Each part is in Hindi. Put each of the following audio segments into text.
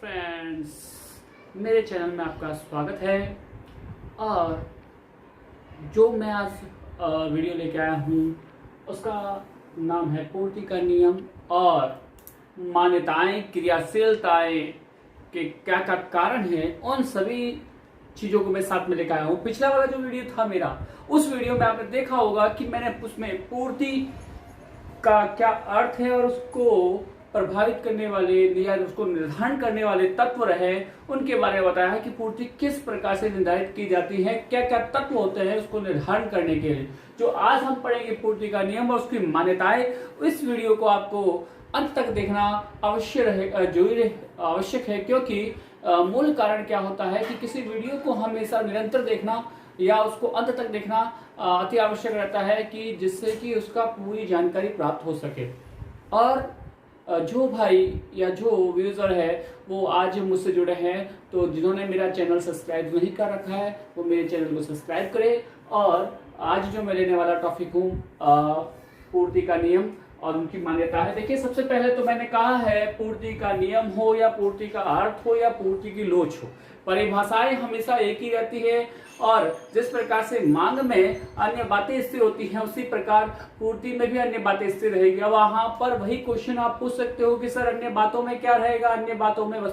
फ्रेंड्स, मेरे चैनल में आपका स्वागत है। और जो मैं आज वीडियो लेके आया हूँ उसका नाम है पूर्ति का नियम और मान्यताएं, क्रियाशीलताएं के क्या क्या कारण है, उन सभी चीज़ों को मैं साथ में लेकर आया हूँ। पिछला वाला जो वीडियो था मेरा, उस वीडियो में आपने देखा होगा कि मैंने उसमें पूर्ति का क्या अर्थ है और उसको प्रभावित करने वाले या उसको निर्धारण करने वाले तत्व रहे, उनके बारे में बताया है कि पूर्ति किस प्रकार से निर्धारित की जाती है, क्या क्या तत्व होते हैं उसको निर्धारण करने के लिए। जो आज हम पढ़ेंगे पूर्ति का नियम और उसकी मान्यताएं, इस वीडियो को आपको अंत तक देखना आवश्यक है, क्योंकि मूल कारण क्या होता है कि किसी वीडियो को हमेशा निरंतर देखना या उसको अंत तक देखना अति आवश्यक रहता है कि जिससे कि उसका पूरी जानकारी प्राप्त हो सके। और जो भाई या जो व्यूजर है वो आज मुझसे जुड़े हैं, तो जिन्होंने मेरा चैनल सब्सक्राइब नहीं कर रखा है वो मेरे चैनल को सब्सक्राइब करें। और आज जो मैं लेने वाला टॉपिक हूँ पूर्ति का नियम और उनकी मान्यता है। देखिए, सबसे पहले तो मैंने कहा है पूर्ति का नियम हो या पूर्ति का अर्थ हो या पूर्ति की लोच हो, परिभाषाएं हमेशा एक ही रहती है। और जिस प्रकार से मांग में अन्य बातें स्थिर होती हैं, उसी प्रकार पूर्ति में भी अन्य बातें स्थिर रहेगी। अब वहां पर वही क्वेश्चन आप पूछ सकते हो कि सर अन्य बातों में क्या रहेगा। अन्य बातों में अन्य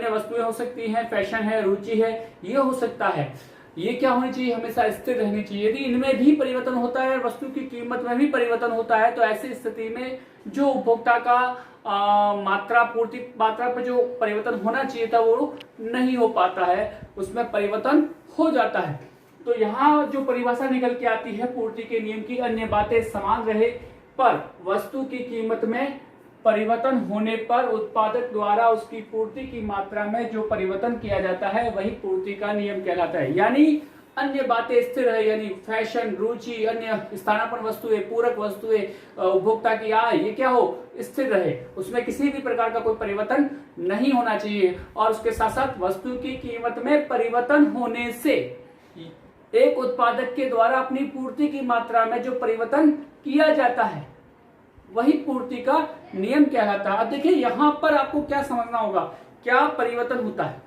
वस्तुएं हो सकती हैं, फैशन है, रुचि है, ये हो सकता है। ये क्या होनी चाहिए, हमेशा स्थिर रहनी चाहिए। यदि इनमें भी परिवर्तन होता है, वस्तु की कीमत में भी परिवर्तन होता है, तो ऐसी स्थिति में जो उपभोक्ता का पूर्ति मात्रा पर जो परिवर्तन होना चाहिए था वो नहीं हो पाता है, उसमें परिवर्तन हो जाता है। तो यहाँ जो परिभाषा निकल के आती है पूर्ति के नियम की, अन्य बातें समान रहे पर वस्तु की कीमत में परिवर्तन होने पर उत्पादक द्वारा उसकी पूर्ति की मात्रा में जो परिवर्तन किया जाता है वही पूर्ति का नियम कहलाता है। यानी अन्य बातें स्थिर है, यानी फैशन, रुचि, अन्य स्थानापन्न वस्तुएं, पूरक वस्तुएं, उपभोक्ता की आय, ये क्या हो, स्थिर रहे, उसमें किसी भी प्रकार का कोई परिवर्तन नहीं होना चाहिए। और उसके साथ साथ वस्तु की कीमत में परिवर्तन होने से एक उत्पादक के द्वारा अपनी पूर्ति की मात्रा में जो परिवर्तन किया जाता है वही पूर्ति का नियम कहलाता है। अब देखिए, यहां पर आपको क्या समझना होगा, क्या परिवर्तन होता है,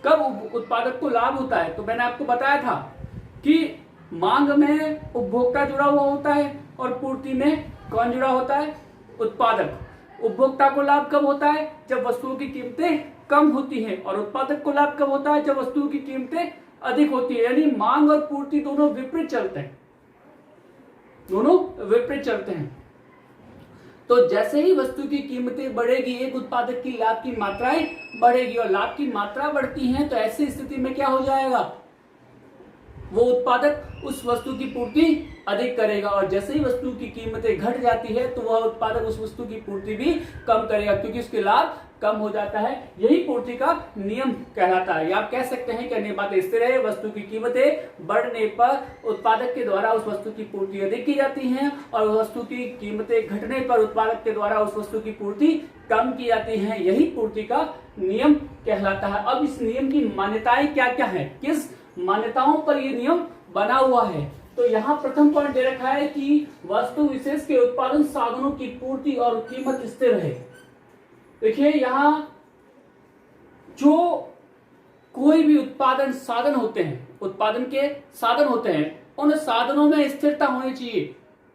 कब उत्पादक को लाभ होता है। तो मैंने आपको बताया था कि मांग में उपभोक्ता जुड़ा हुआ होता है और पूर्ति में कौन जुड़ा होता है, उत्पादक। उपभोक्ता को लाभ कब होता है, जब वस्तुओं की कीमतें कम होती हैं, और उत्पादक को लाभ कब होता है, जब वस्तुओं की कीमतें अधिक होती है। यानी मांग और पूर्ति दोनों विपरीत चलते हैं, दोनों विपरीत चलते हैं। तो जैसे ही वस्तु की कीमतें बढ़ेगी, एक उत्पादक की लाभ की मात्राएं बढ़ेगी, और लाभ की मात्रा बढ़ती है तो ऐसी स्थिति में क्या हो जाएगा, वो उत्पादक उस वस्तु की पूर्ति अधिक करेगा। और जैसे ही वस्तु की कीमतें घट जाती है तो वह उत्पादक उस वस्तु की पूर्ति भी कम करेगा, क्योंकि उसके लाभ कम हो जाता है। यही पूर्ति का नियम कहलाता है। या आप कह सकते हैं कि अन्य बातें स्थिर है, वस्तु की कीमतें बढ़ने पर उत्पादक के द्वारा उस वस्तु की पूर्ति अधिक की जाती है, और वस्तु की कीमतें घटने पर उत्पादक के द्वारा उस वस्तु की पूर्ति कम की जाती है। यही पूर्ति का नियम कहलाता है। अब इस नियम की मान्यताएं क्या क्या है, किस मान्यताओं पर यह नियम बना हुआ है। तो यहाँ प्रथम पॉइंट दे रखा है कि वस्तु विशेष के उत्पादन साधनों की पूर्ति और कीमत स्थिर है। देखिए, यहां जो कोई भी उत्पादन साधन होते हैं, उत्पादन के साधन होते हैं, उन साधनों में स्थिरता होनी चाहिए,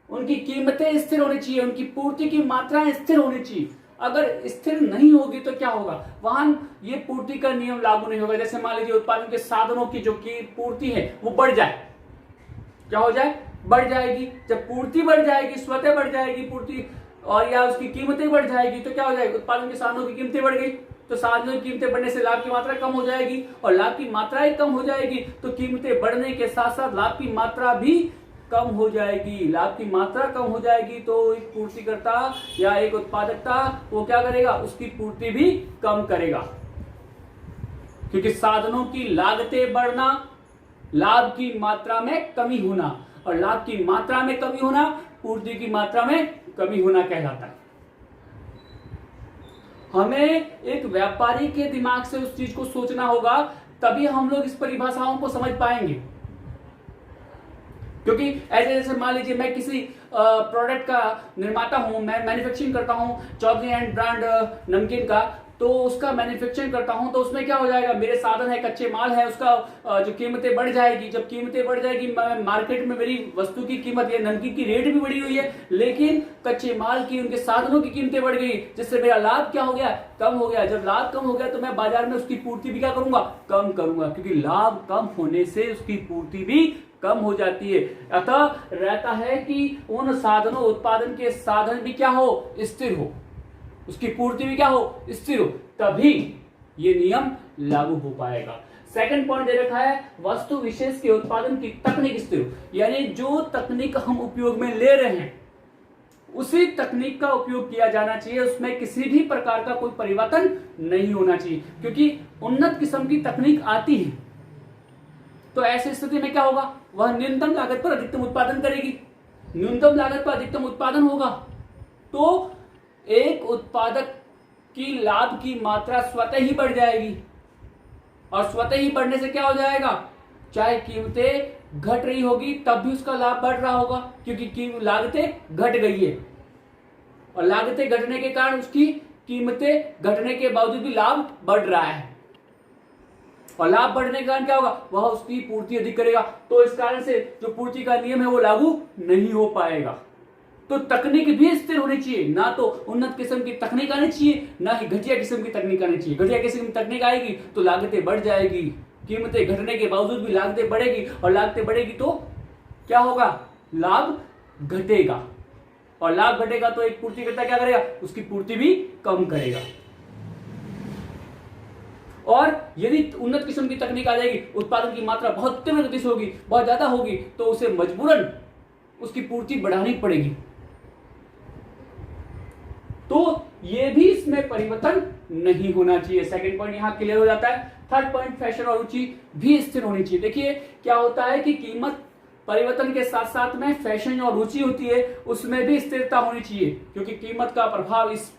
उनकी कीमतें स्थिर होनी चाहिए, उनकी पूर्ति की मात्राएं स्थिर होनी चाहिए। अगर स्थिर नहीं होगी तो क्या होगा, वहां ये पूर्ति का नियम लागू नहीं होगा। जैसे मान लीजिए उत्पादन के साधनों की जो की पूर्ति है वो बढ़ जाए, क्या हो जाए, बढ़ जाएगी। जब पूर्ति बढ़ जाएगी, स्वतः बढ़ जाएगी पूर्ति, और या उसकी कीमतें बढ़ जाएगी तो क्या हो जाएगी, उत्पादन के साधनों की कीमतें बढ़ गई तो साधनों की कीमतें बढ़ने से लाभ की मात्रा कम हो जाएगी, और लाभ की मात्रा ही कम हो जाएगी तो कीमतें बढ़ने के साथ साथ लाभ की मात्रा भी कम हो जाएगी। लाभ की मात्रा कम हो जाएगी तो एक पूर्तिकर्ता या एक उत्पादकता वो क्या करेगा, उसकी पूर्ति भी कम करेगा, क्योंकि साधनों की लागतें बढ़ना, लाभ की मात्रा में कमी होना, और लाभ की मात्रा में कमी होना पूर्ति की मात्रा में कमी होना कहलाता है। हमें एक व्यापारी के दिमाग से उस चीज को सोचना होगा, तभी हम लोग इस परिभाषाओं को समझ पाएंगे। क्योंकि ऐसे जैसे मान लीजिए मैं किसी प्रोडक्ट का निर्माता हूं, मैं मैन्युफैक्चरिंग करता हूं चौधरी एंड ब्रांड नमकीन का, तो उसका मैन्युफैक्चरिंग करता हूं तो उसमें क्या हो जाएगा, मेरे साधन है, कच्चे माल है, उसका जो कीमतें बढ़ जाएगी। जब कीमतें बढ़ जाएगी, मार्केट में मेरी वस्तु की कीमत या नमकीन की रेट भी बढ़ी हुई है, लेकिन कच्चे माल की, उनके साधनों की कीमतें बढ़ गई, जिससे मेरा लाभ क्या हो गया, कम हो गया। जब लाभ कम हो गया तो मैं बाजार में उसकी पूर्ति भी क्या करूंगा, कम करूंगा, क्योंकि लाभ कम होने से उसकी पूर्ति भी कम हो जाती है। अतः रहता है कि उन साधनों, उत्पादन के साधन भी क्या हो, स्थिर हो, उसकी पूर्ति भी क्या हो, स्थिर हो, तभी ये नियम लागू हो पाएगा। सेकंड पॉइंट दे रखा है, वस्तु विशेष के उत्पादन की तकनीक स्थिर हो, यानी जो तकनीक हम उपयोग में ले रहे हैं उसी तकनीक का उपयोग किया जाना चाहिए, उसमें किसी भी प्रकार का कोई परिवर्तन नहीं होना चाहिए, क्योंकि उन्नत किस्म की तकनीक आती है तो ऐसी स्थिति में क्या होगा, वह न्यूनतम लागत पर अधिकतम उत्पादन करेगी। न्यूनतम लागत पर अधिकतम उत्पादन होगा तो एक उत्पादक की लाभ की मात्रा स्वतः ही बढ़ जाएगी, और स्वतः ही बढ़ने से क्या हो जाएगा, चाहे कीमतें घट रही होगी तब भी उसका लाभ बढ़ रहा होगा, क्योंकि लागतें घट गई है, और लागतें घटने के कारण उसकी कीमतें घटने के बावजूद भी लाभ बढ़ रहा है, और लाभ बढ़ने के कारण क्या होगा, वह उसकी पूर्ति अधिक करेगा। तो इस कारण से जो पूर्ति का नियम है वो लागू नहीं हो पाएगा। तो तकनीक भी स्थिर होनी चाहिए, ना तो उन्नत किस्म की तकनीक आनी चाहिए, ना ही घटिया किस्म की तकनीक आनी चाहिए। घटिया किस्म की तकनीक आएगी तो लागतें बढ़ जाएगी, कीमतें घटने के बावजूद भी लागतें बढ़ेगी, और लागतें बढ़ेगी तो क्या होगा, लाभ घटेगा, और लाभ घटेगा तो एक पूर्तिकर्ता क्या करेगा, उसकी पूर्ति भी कम करेगा। और यदि उन्नत किस्म की तकनीक आ जाएगी, उत्पादन की मात्रा बहुत तीव्र गति से होगी, बहुत ज्यादा होगी, तो उसे मजबूरन उसकी पूर्ति बढ़ानी पड़ेगी। तो ये भी इसमें परिवर्तन नहीं होना चाहिए। सेकंड पॉइंट यहां क्लियर हो जाता है। थर्ड पॉइंट, फैशन और रुचि भी स्थिर होनी चाहिए। देखिए क्या होता है कि कीमत परिवर्तन के साथ साथ में फैशन और रुचि होती है, उसमें भी स्थिरता होनी चाहिए, क्योंकि कीमत का प्रभाव, इस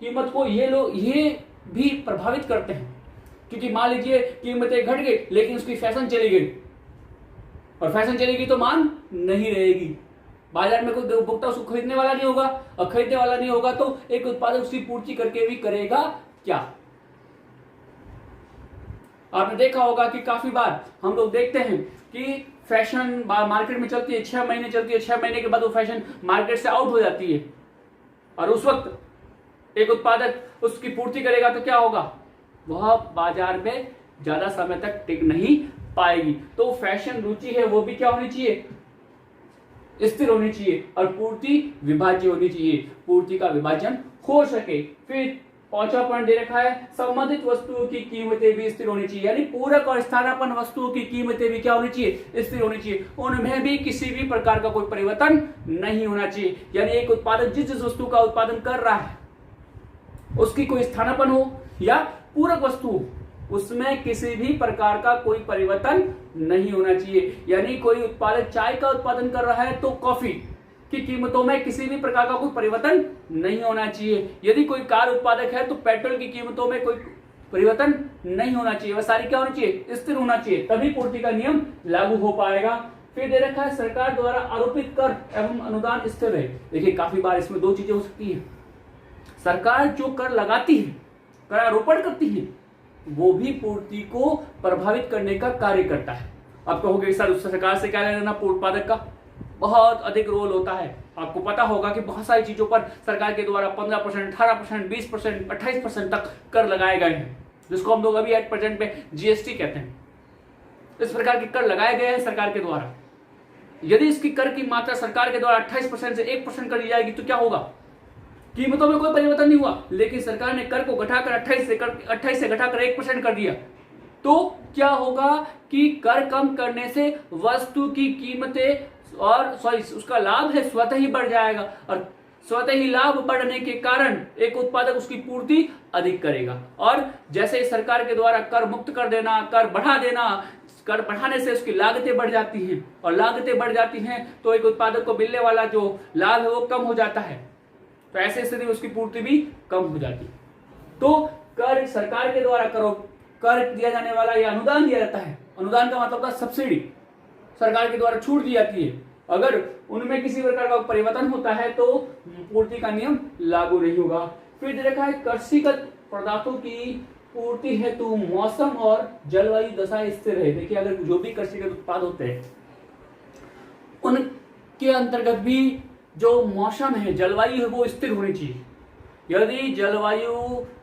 कीमत को ये भी प्रभावित करते हैं। क्योंकि मान लीजिए कीमतें घट गई लेकिन उसकी फैशन चली गई, और फैशन चलेगी तो मांग नहीं रहेगी, बाजार में कोई उपभोक्ता उसको खरीदने वाला नहीं होगा, और खरीदने वाला नहीं होगा तो एक उत्पादक उसकी पूर्ति करके भी करेगा क्या। आपने देखा होगा कि काफी बार हम लोग देखते हैं कि फैशन मार्केट में चलती है, 6 महीने चलती है, 6 महीने के बाद वो फैशन मार्केट से आउट हो जाती है, और उस वक्त एक उत्पादक उसकी पूर्ति करेगा तो क्या होगा, वह बाजार में ज्यादा समय तक टिक नहीं पाएगी। तो फैशन रुचि है वो भी क्या होनी चाहिए, स्थिर होनी चाहिए, और पूर्ति विभाज्य होनी चाहिए, पूर्ति का विभाजन हो सके। फिर पांचवा पॉइंट दे रखा है, संबंधित वस्तुओं की कीमतें भी स्थिर होनी चाहिए, यानी पूरक और स्थानापन्न वस्तुओं की कीमतें भी क्या होनी चाहिए, स्थिर होनी चाहिए, उनमें भी किसी भी प्रकार का कोई परिवर्तन नहीं होना चाहिए। यानी एक उत्पादक जिस जिस वस्तु का उत्पादन कर रहा है उसकी कोई स्थानापन्न हो या पूरक वस्तु, उसमें किसी भी प्रकार का कोई परिवर्तन नहीं होना चाहिए। यानी कोई उत्पादक चाय का उत्पादन कर रहा है तो कॉफी की कीमतों में किसी भी प्रकार का कोई परिवर्तन नहीं होना चाहिए। यदि कोई कार उत्पादक है तो पेट्रोल की कीमतों में कोई परिवर्तन नहीं होना चाहिए, वह सारी क्या होनी चाहिए, स्थिर होना चाहिए, तभी पूर्ति का नियम लागू हो पाएगा। फिर दे रखा है, सरकार द्वारा आरोपित कर एवं अनुदान स्थिर है। देखिए काफी बार इसमें दो चीजें हो सकती है, सरकार जो कर लगाती है, कर आरोपण करती है, वो भी पूर्ति को प्रभावित करने का कार्य करता है। आप कहोगे सर उस सरकार से क्या लेना, उत्पादक का बहुत अधिक रोल होता है। आपको पता होगा कि बहुत सारी चीजों पर सरकार के द्वारा 15%, 18%, 20%, 28% तक कर लगाए गए हैं, जिसको हम लोग अभी एट प्रेजेंट में जीएसटी कहते हैं। इस प्रकार के कर लगाए गए हैं सरकार के द्वारा। यदि इसकी कर की मात्रा सरकार के द्वारा 28% से 1% कर दी जाएगी तो क्या होगा, कीमतों में कोई परिवर्तन नहीं हुआ, लेकिन सरकार ने कर को घटाकर 28 से घटाकर 1% कर दिया, तो क्या होगा कि कर कम करने से वस्तु की कीमतें और उसका लाभ है स्वतः ही बढ़ जाएगा, और स्वतः ही लाभ बढ़ने के कारण एक उत्पादक उसकी पूर्ति अधिक करेगा। और जैसे सरकार के द्वारा कर मुक्त कर देना, कर बढ़ा देना, कर बढ़ाने से उसकी लागतें बढ़ जाती हैं, और लागतें बढ़ जाती हैं तो एक उत्पादक को मिलने वाला जो लाभ है वो कम हो जाता है, तो ऐसे स्थिति में उसकी पूर्ति भी कम हो जाती है। तो कर सरकार के द्वारा कर दिया जाने वाला या अनुदान दिया जाता है, अनुदान का मतलब था सब्सिडी, सरकार के द्वारा छूट दी जाती है, अगर उनमें किसी प्रकार का परिवर्तन होता है तो पूर्ति का नियम लागू नहीं होगा। फिर देखा है, कृषिगत पदार्थों की पूर्ति हेतु मौसम और जलवायु दशा स्थिर है। देखिए अगर जो भी कृषिगत उत्पाद होते हैं उनके अंतर्गत भी जो मौसम है, जलवायु है, वो स्थिर होनी चाहिए। यदि जलवायु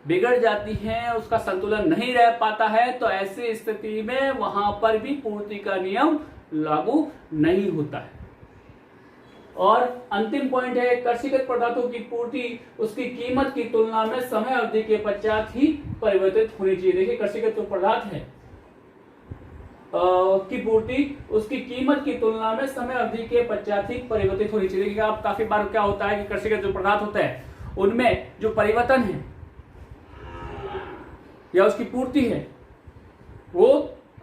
बिगड़ जाती है, उसका संतुलन नहीं रह पाता है, तो ऐसी स्थिति में वहां पर भी पूर्ति का नियम लागू नहीं होता है। और अंतिम पॉइंट है, कृषिगत पदार्थों की पूर्ति उसकी कीमत की तुलना में समय अवधि के पश्चात ही परिवर्तित होनी चाहिए। देखिए कृषिगत जो पदार्थ है की पूर्ति उसकी कीमत की तुलना में समय अवधि के पश्चात ही परिवर्तित होनी चाहिए। देखिए आप काफी बार क्या होता है कि कृषिगत जो पदार्थ होता है उनमें जो परिवर्तन है या उसकी पूर्ति है वो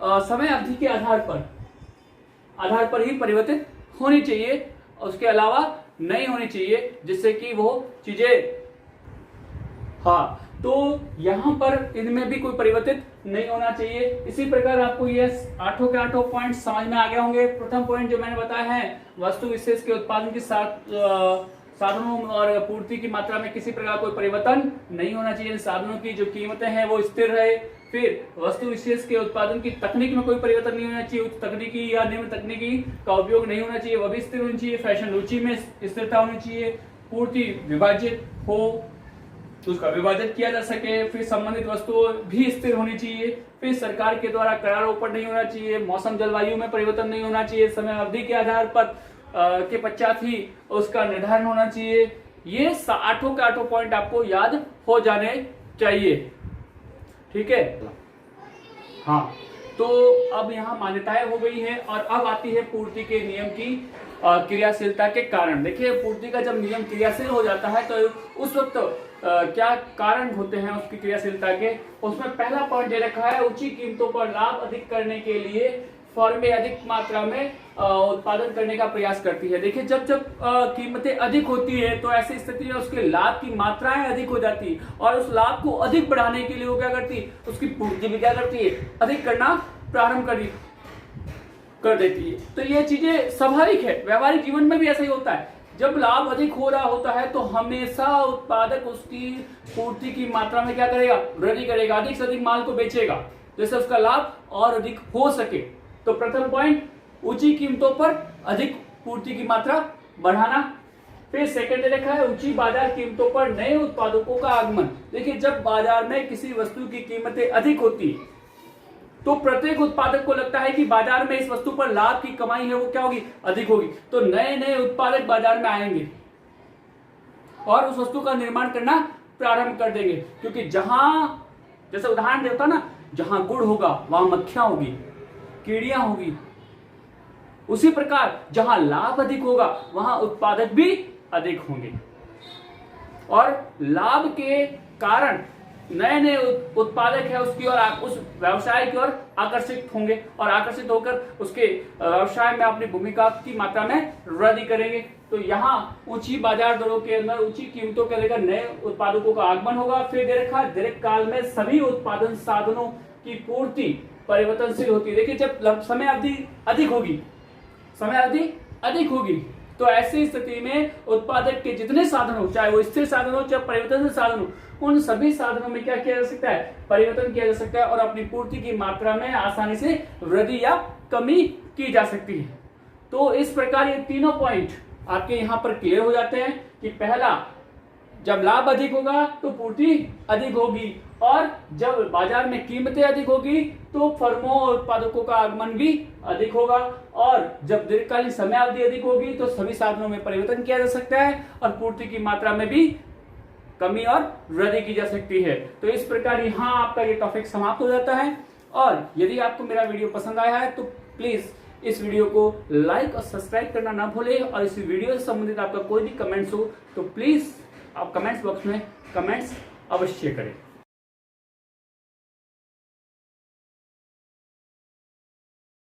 समय अवधि के आधार पर ही परिवर्तित होनी चाहिए, उसके अलावा नहीं होनी चाहिए, जिससे कि वो चीजें तो यहां पर इनमें भी कोई परिवर्तित नहीं होना चाहिए। इसी प्रकार आपको ये 8 के 8 पॉइंट समझ में आ गए होंगे। प्रथम पॉइंट जो मैंने बताया है, वस्तु विशेष के उत्पादन के साधनों और पूर्ति की मात्रा में किसी प्रकार कोई परिवर्तन नहीं होना चाहिए। साधनों की जो कीमतें हैं वो स्थिर रहे। फिर वस्तु विशेष के उत्पादन की तकनीक में कोई परिवर्तन नहीं होना चाहिए, उच्च तकनीकी या निम्न तकनीकी का उपयोग नहीं होना चाहिए, वह भी स्थिर होनी चाहिए। फैशन रुचि में स्थिरता होनी चाहिए, पूर्ति विभाजित हो तो उसका विभाजन किया जा सके, फिर संबंधित वस्तुओं भी स्थिर होनी चाहिए, फिर सरकार के द्वारा करारोपण नहीं होना चाहिए, मौसम जलवायु में परिवर्तन नहीं होना चाहिए, समय अवधि के आधार पर के पश्चात ही उसका निर्धारण होना चाहिए। ये 8 के 8 पॉइंट आपको याद हो जाने चाहिए, ठीक है। हाँ, तो अब यहाँ मान्यताएं हो गई है और अब आती है पूर्ति के नियम की क्रियाशीलता के कारण। देखिए पूर्ति का जब नियम क्रियाशील हो जाता है तो उस वक्त क्या कारण होते हैं उसकी क्रियाशीलता के, उसमें पहला पॉइंट दे रखा है, ऊंची कीमतों पर लाभ अधिक करने के लिए फर्में अधिक मात्रा में उत्पादन करने का प्रयास करती है। देखिए जब कीमतें अधिक होती है तो ऐसी स्थिति में उसके लाभ की मात्राएं अधिक हो जाती है और उस लाभ को अधिक बढ़ाने के लिए वो क्या करती है, उसकी पूर्ति भी क्या करती है, अधिक करना प्रारंभ कर देती है। तो ये चीजें स्वाभाविक है, व्यवहारिक जीवन में भी ऐसा ही होता है। जब लाभ अधिक हो रहा होता है तो हमेशा उत्पादक उसकी पूर्ति की मात्रा में क्या करेगा, वृद्धि करेगा, अधिक से अधिक माल को बेचेगा जैसे उसका लाभ और अधिक हो सके। तो प्रथम पॉइंट, ऊंची कीमतों पर अधिक पूर्ति की मात्रा बढ़ाना। फिर सेकंड देखा है, ऊंची बाजार कीमतों पर नए उत्पादकों का आगमन। देखिए जब बाजार में किसी वस्तु की कीमतें अधिक होती है तो प्रत्येक उत्पादक को लगता है कि बाजार में इस वस्तु पर लाभ की कमाई है वो क्या होगी, अधिक होगी। तो नए नए उत्पादक बाजार में आएंगे और उस वस्तु का निर्माण करना प्रारंभ कर देंगे, क्योंकि जहां, जैसे उदाहरण देता ना, जहां गुड़ होगा वहां मक्खियां होगी, कीड़ियां होगी। उसी प्रकार जहां लाभ अधिक होगा वहां उत्पादक भी अधिक होंगे और लाभ के कारण नए नए उत्पादक है उसकी और उस व्यवसाय की ओर आकर्षित होंगे और आकर्षित होकर उसके व्यवसाय में अपनी भूमिका की मात्रा में वृद्धि करेंगे। तो यहाँ ऊंची बाजार दरों के अंदर ऊंची कीमतों के लेकर नए उत्पादकों का आगमन होगा। फिर दे रखा दीर्घ काल में सभी उत्पादन साधनों की पूर्ति परिवर्तनशील होती है। देखिए जब समय अवधि अधिक होगी तो ऐसी स्थिति में उत्पादक के जितने साधन हो, चाहे वो स्थिर साधन हो चाहे परिवर्तनशील साधन हो, उन सभी साधनों में क्या किया जा सकता है, परिवर्तन किया जा सकता है और अपनी पूर्ति की मात्रा में आसानी से वृद्धि या कमी की जा सकती है। तो इस प्रकार ये तीनों पॉइंट आपके यहाँ पर क्लियर हो जाते हैं कि पहला, जब लाभ अधिक होगा तो पूर्ति अधिक होगी और जब बाजार में कीमतें अधिक होगी तो फर्मों और उत्पादकों का आगमन भी अधिक होगा और जब दीर्घकालीन समय अवधि अधिक होगी तो सभी साधनों में परिवर्तन किया जा सकता है और पूर्ति की मात्रा में भी कमी और वृद्धि की जा सकती है। तो इस प्रकार यहाँ आपका ये टॉपिक समाप्त हो जाता है और यदि आपको मेरा वीडियो पसंद आया है तो प्लीज इस वीडियो को लाइक और सब्सक्राइब करना ना भूलें और इस वीडियो से संबंधित आपका कोई भी कमेंट्स हो तो प्लीज आप कमेंट्स बॉक्स में कमेंट्स अवश्य करें।